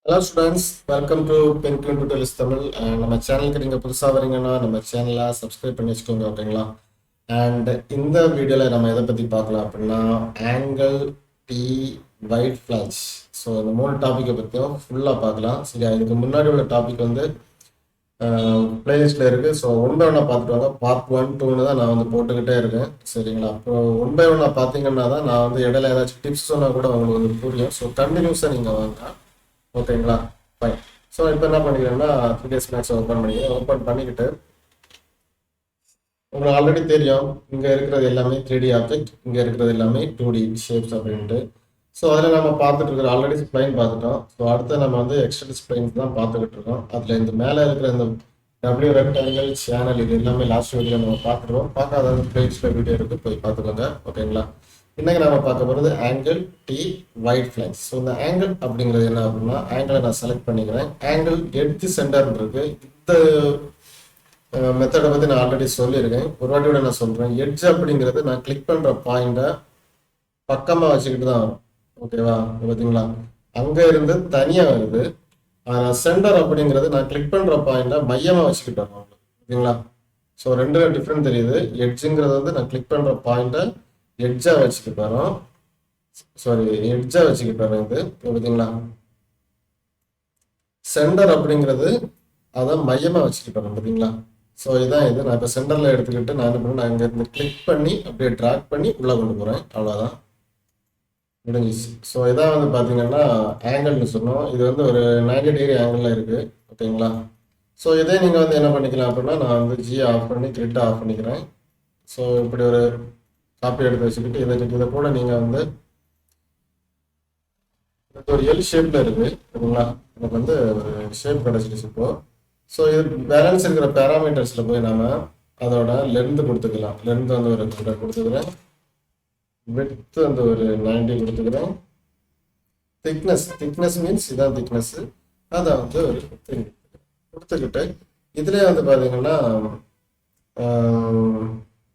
Hello students, welcome to Penguin Tutorials Tamil. நம்ம சேனலுக்கு நீங்கள் புதுசாக வரீங்கன்னா நம்ம சேனலை சப்ஸ்கிரைப் பண்ணி வச்சுக்கோங்க, ஓகேங்களா? அண்ட் இந்த வீடியோவில் நம்ம எதை பற்றி பார்க்கலாம் அப்படின்னா angle, T, white flash. So இந்த 3 டாப்பிக்கை பற்றியும் ஃபுல்லாக பார்க்கலாம். சரியா? இதுக்கு முன்னாடி உள்ள டாபிக் வந்து பிளேலிஸ்ட்டில் இருக்குது. ஸோ ஒன் பை ஒன்னாக பார்த்துட்டு வாங்க. பார்ட் 1, 2ன்னு தான் நான் வந்து போட்டுக்கிட்டே இருக்கேன். சரிங்களா? அப்புறம் ஒன் பை ஒன்னாக பார்த்தீங்கன்னா தான் நான் வந்து இடையில ஏதாச்சும் டிப்ஸ் சொன்னால் கூட உங்களுக்கு வந்து புரியும். ஸோ கண்டினியூஸாக நீங்கள் வாங்க, ஓகேங்களா? ஃபைன். ஸோ இப்போ என்ன பண்ணிக்கிறேன்னா 3ds Max ஓப்பன் பண்ணிக்கிறேன். ஓப்பன் பண்ணிக்கிட்டு உங்களுக்கு ஆல்ரெடி தெரியும் இங்கே இருக்கிறது எல்லாமே 3D ஆப்ஜெக்ட், இங்கே இருக்கிறது எல்லாமே 2D ஷேப்ஸ் அப்படின்ட்டு. ஸோ அதில் நம்ம பார்த்துட்டு இருக்கிற ஆல்ரெடி ஸ்ப்ளைன் பார்த்துட்டோம். ஸோ அடுத்து நம்ம வந்து எக்ஸ்டெண்ட் ஸ்ப்ளைன்ஸ் தான் பார்த்துக்கிட்டு இருக்கோம். அதில் இந்த மேலே இருக்கிற இந்த டபிள்யூ ரெக்டாங்கிள் சேனல் இது எல்லாமே லாஸ்ட் வீடியோ நம்ம பார்த்துருவோம். பார்க்காத பிளேலிஸ்ட்டில் வீடியோ இருக்குது, போய் பார்த்துக்கோங்க, ஓகேங்களா? இன்னைக்கு நாம பார்க்க போகிறது angle, T, white flash. So இந்த ஆங்கிள் அப்படிங்கிறது என்ன அப்படின்னா ஆங்கிளை நான் செலக்ட் பண்ணிக்கிறேன். ஆங்கிள் எட்ஜ் சென்டர் இருக்கு. இந்த மெத்தடை பற்றி நான் ஆல்ரெடி சொல்லியிருக்கேன், ஒரு வாட்டியோட நான் சொல்கிறேன். எட்ஜ் அப்படிங்கிறது நான் கிளிக் பண்ணுற பாயிண்ட்டை பக்கமாக வச்சுக்கிட்டு தான் வரும், ஓகேவா? பார்த்தீங்களா, அங்கே இருந்து தனியாக வருது. ஆனால் சென்டர் அப்படிங்கிறது நான் கிளிக் பண்ணுற பாயிண்ட்டை மையமாக வச்சுக்கிட்டு வரோம், ஓகேங்களா? ஸோ ரெண்டு டிஃப்ரெண்ட் தெரியுது. எட்ஜுங்கிறது வந்து நான் கிளிக் பண்ணுற பாயிண்ட்டை எட்ஜா வச்சுக்கிட்டு வரோம், எட்ஜா வச்சுக்கிட்டு வரோம். இது பார்த்தீங்களா, சென்டர் அப்படிங்கிறது அதை மையமாக வச்சுக்கிட்டு வரோம், பார்த்தீங்களா? ஸோ இதான் இது. நான் இப்போ சென்டரில் எடுத்துக்கிட்டு நான் என்ன பண்ணுறேன், நான் இங்கேருந்து கிளிக் பண்ணி அப்படியே ட்ராக் பண்ணி உள்ளே கொண்டு போகிறேன், அவ்வளோதான், முடிஞ்சிச்சு. ஸோ இதான் வந்து பார்த்தீங்கன்னா ஆங்கிள்னு சொன்னோம். இது வந்து ஒரு 90 டிகிரி ஆங்கிளில் இருக்குது, ஓகேங்களா? ஸோ இதே நீங்கள் வந்து என்ன பண்ணிக்கலாம் அப்படின்னா நான் வந்து ஜி ஆஃப் பண்ணி கிரிட்டை ஆஃப் பண்ணிக்கிறேன். ஸோ இப்படி ஒரு காப்பி எடுத்து வச்சுக்கிட்டு இதை கூட நீங்கள் வந்து ஒரு எல் ஷேப்பில் இருக்குது, ஓகேங்களா? எனக்கு வந்து ஒரு ஷேப் கிடச்சிடுச்சு இப்போ. ஸோ இது பேலன்ஸ் இருக்கிற பேராமீட்டர்ஸில் போய் நம்ம அதோட லென்த்து கொடுத்துக்கலாம். லென்த் வந்து ஒரு 100 கொடுத்துக்கிறேன், விட்த் வந்து ஒரு 90 கொடுத்துக்கிறேன், திக்னஸ் மீன்ஸ் இதான் திக்னஸ்ஸு, அதை வந்து ஒரு 15 கொடுத்துக்கிட்டு இதுலேயே வந்து பார்த்தீங்கன்னா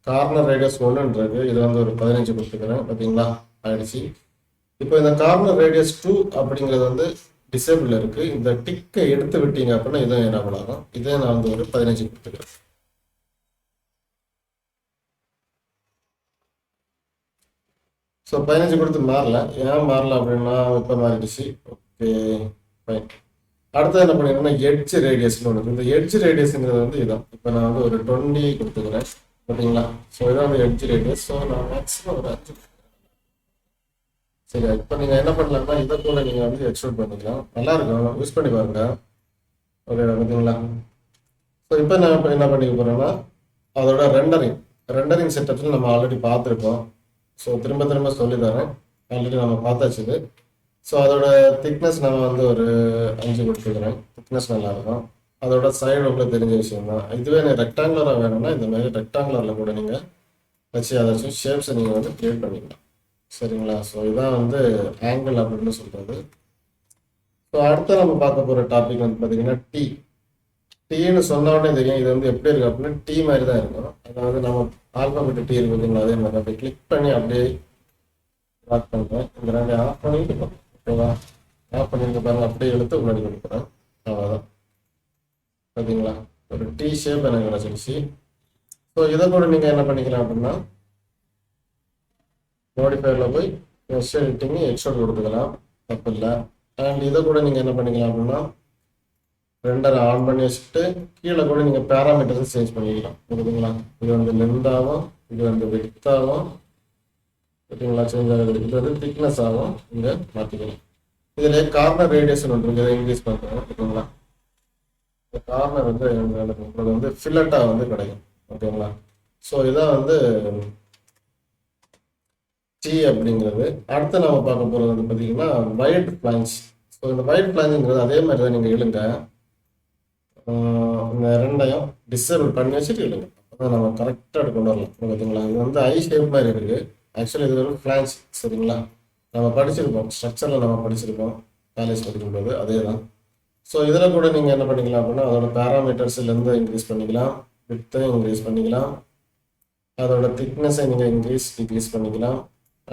கார்னர் ரேடியஸ் 1ன்றது இது வந்து ஒரு 15 கொடுத்துக்கிறேன், பார்த்தீங்களா? ஆயிடுச்சு. இப்போ இந்த கார்னர் ரேடியஸ் 2 அப்படிங்கிறது வந்து டிசேபிள் இருக்குது. இந்த டிக்கை எடுத்து விட்டீங்க அப்படின்னா இதுவும் எனேபிள் ஆகும். இதே நான் வந்து ஒரு 15 கொடுத்துக்கிறேன். ஸோ 15 கொடுத்து மாறல. ஏன் மாறல அப்படின்னா இப்போ மாறிடுச்சு, ஓகே ஃபைன். அடுத்தது என்ன பண்ணிடுறேன்னா எட்ஜ் ரேடியஸ்னு ஒன்று. இந்த எட்ஜ் ரேடியஸுங்கிறது வந்து இதுதான். இப்போ நான் வந்து ஒரு 20 கொடுத்துக்கிறேன், பார்த்தீங்களா? ஸோ இதான் வந்து எட்ஜ் ரேடியஸ். ஸோ நான் மேக்ஸிமம் ஒரு 5. சரி, இப்போ நீங்கள் என்ன பண்ணலாம்னா இதை கூட நீங்கள் வந்து எக்ஸ்ட்ரூட் பண்ணிக்கலாம், நல்லா இருக்கும், யூஸ் பண்ணி பாருங்க, ஓகே? பார்த்தீங்களா? ஸோ இப்போ நான் இப்போ என்ன பண்ணிக்க போகிறேன்னா அதோட ரெண்டரிங் செட்டப்பில் நம்ம ஆல்ரெடி பார்த்துருக்கோம். ஸோ திரும்ப திரும்ப சொல்லி தரேன், ஆல்ரெடி நம்ம பார்த்தாச்சு. ஸோ அதோட திக்னஸ் நம்ம வந்து ஒரு 5 கொடுத்துக்கிறேன். திக்னஸ் நல்லாயிருக்கும். அதோட சைடு உங்களுக்கு தெரிஞ்ச விஷயம் தான். இதுவே ரெக்டாங்குலராக வேணும்னா இந்த மாதிரி ரெக்டாங்குலரில் கூட நீங்கள் வச்சு ஏதாச்சும் ஷேப்ஸை நீங்கள் வந்து கிரியேட் பண்ணிக்கலாம், சரிங்களா? ஸோ இதான் வந்து ஆங்கிள் அப்படின்னு சொல்கிறது. ஸோ அடுத்து நம்ம பார்க்க போகிற டாபிக் வந்து பார்த்தீங்கன்னா டீன்னு சொன்ன உடனே தெரியும் இது வந்து எப்படி இருக்குது அப்படின்னா டீ மாதிரி தான் இருக்கும். அதாவது நம்ம ஆல்பாபெட் டீ இருக்கு பார்த்தீங்களா, அதே மாதிரி அப்படியே கிளிக் பண்ணி அப்படியே லாக் பண்ணுறேன். இந்த 2 ஆஃப் பண்ணிட்டு ஓகேவா? ஆஃப் பண்ணிட்டு பாருங்க, அப்படியே எடுத்து முன்னாடி கொடுக்குறேன், அவ்வளோதான், பார்த்தீங்களா? ஒரு டீ ஷேப் எனக்கு கிடச்சிருச்சு. ஸோ இதை கூட நீங்கள் என்ன பண்ணிக்கலாம் அப்படின்னா மோடிஃபையரில் போய் எடிட்டிங் எக்ஸ்ட்ரா கொடுத்துக்கலாம், தப்பு இல்லை. அண்ட் இதை கூட நீங்கள் என்ன பண்ணிக்கலாம் அப்படின்னா ரெண்டரை ஆன் பண்ணி வச்சுட்டு கீழே கூட நீங்கள் பேராமீட்டர்ஸை சேஞ்ச் பண்ணிக்கலாம், புரியுதுங்களா? இது வந்து லென்த்தாகவும் இது வந்து விட்த்தாகவும், பார்த்தீங்களா? சேஞ்ச் ஆகுது. இது வந்து திக்னஸ் ஆகும், இங்கே மாற்றிக்கலாம். இதில் கார்னர் ரேடியேஷன் ஒன்று இருக்குது, இதை இன்க்ரீஸ் பண்ணுறோம், ஓகேங்களா? இந்த கார்னர் வந்து உங்களுக்கு வந்து ஃபில்லட்டாக வந்து கிடைக்கும், ஓகேங்களா? ஸோ இதான் வந்து டி அப்படிங்கிறது. அடுத்து நம்ம பார்க்க போகிறது வந்து பார்த்தீங்கன்னா ஒயிட் ஃப்ளாஞ்ச். ஸோ இந்த ஒயிட் ஃப்ளாஞ்சுங்கிறது அதே மாதிரி தான் நீங்கள் இழுங்க, இந்த ரெண்டையும் டிசேபிள் பண்ணி வச்சுட்டு இழுங்க, அப்போ நம்ம கரெக்டாக கொண்டு வரலாம், பார்த்தீங்களா? இது வந்து ஐ ஷேப் மாதிரி இருக்குது. ஆக்சுவலி இது ஒரு ஃப்ளாஞ்ச், சரிங்களா? நம்ம படிச்சிருக்கோம், ஸ்ட்ரக்சரில் நம்ம படிச்சிருக்கோம் காலேஜ் படிக்கும்போது, அதே தான். ஸோ இதில் கூட நீங்கள் என்ன பண்ணிக்கலாம் அப்படின்னா அதோட பேராமீட்டர்ஸ்லேருந்து இன்க்ரீஸ் பண்ணிக்கலாம், விட்த்தையும் இன்க்ரீஸ் பண்ணிக்கலாம், அதோட திக்னஸை நீங்கள் டிக்ரீஸ் பண்ணிக்கலாம்.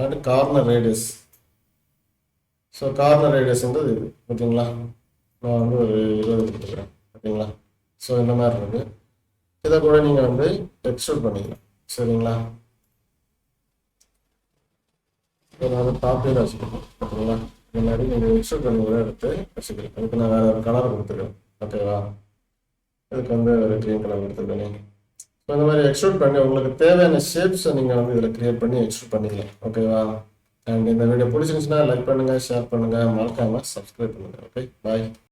And corner radius. So corner ரேடியஸ்ன்றது இது, ஓகேங்களா? நான் வந்து ஒரு 20 கொடுத்துக்கிறேன். ஓகேங்களா? ஸோ இந்த மாதிரி இருக்குது. இதை கூட நீங்கள் வந்து எக்ஸ்ட்ரூட் பண்ணிக்கலாம். சரிங்களா? இதை வந்து டாப்பில் வச்சுக்கணும். ஓகேங்களா? முன்னாடி நீங்கள் எக்ஸ்ட்ரூட் பண்ணி கூட எடுத்து வச்சுக்கலாம். அதுக்கு நான் வேறு ஒரு கலர் கொடுத்துருக்கேன். ஓகேவா? இதுக்கு வந்து ஒரு க்ரீன் கலர் கொடுத்துருக்கேன். ஸோ இந்த மாதிரி எக்ஸ்ட்ரூட் பண்ணி உங்களுக்கு தேவையான ஷேப்ஸை நீங்கள் வந்து இதில் க்ரியேட் பண்ணி எக்ஸ்ட்ரூட் பண்ணிக்கலாம். ஓகேவா? அண்ட் இந்த வீடியோ பிடிச்சிருந்துச்சுன்னா லைக் பண்ணுங்கள், ஷேர் பண்ணுங்கள், மறக்காமல் சப்ஸ்கிரைப் பண்ணுங்கள். ஓகே, பாய்.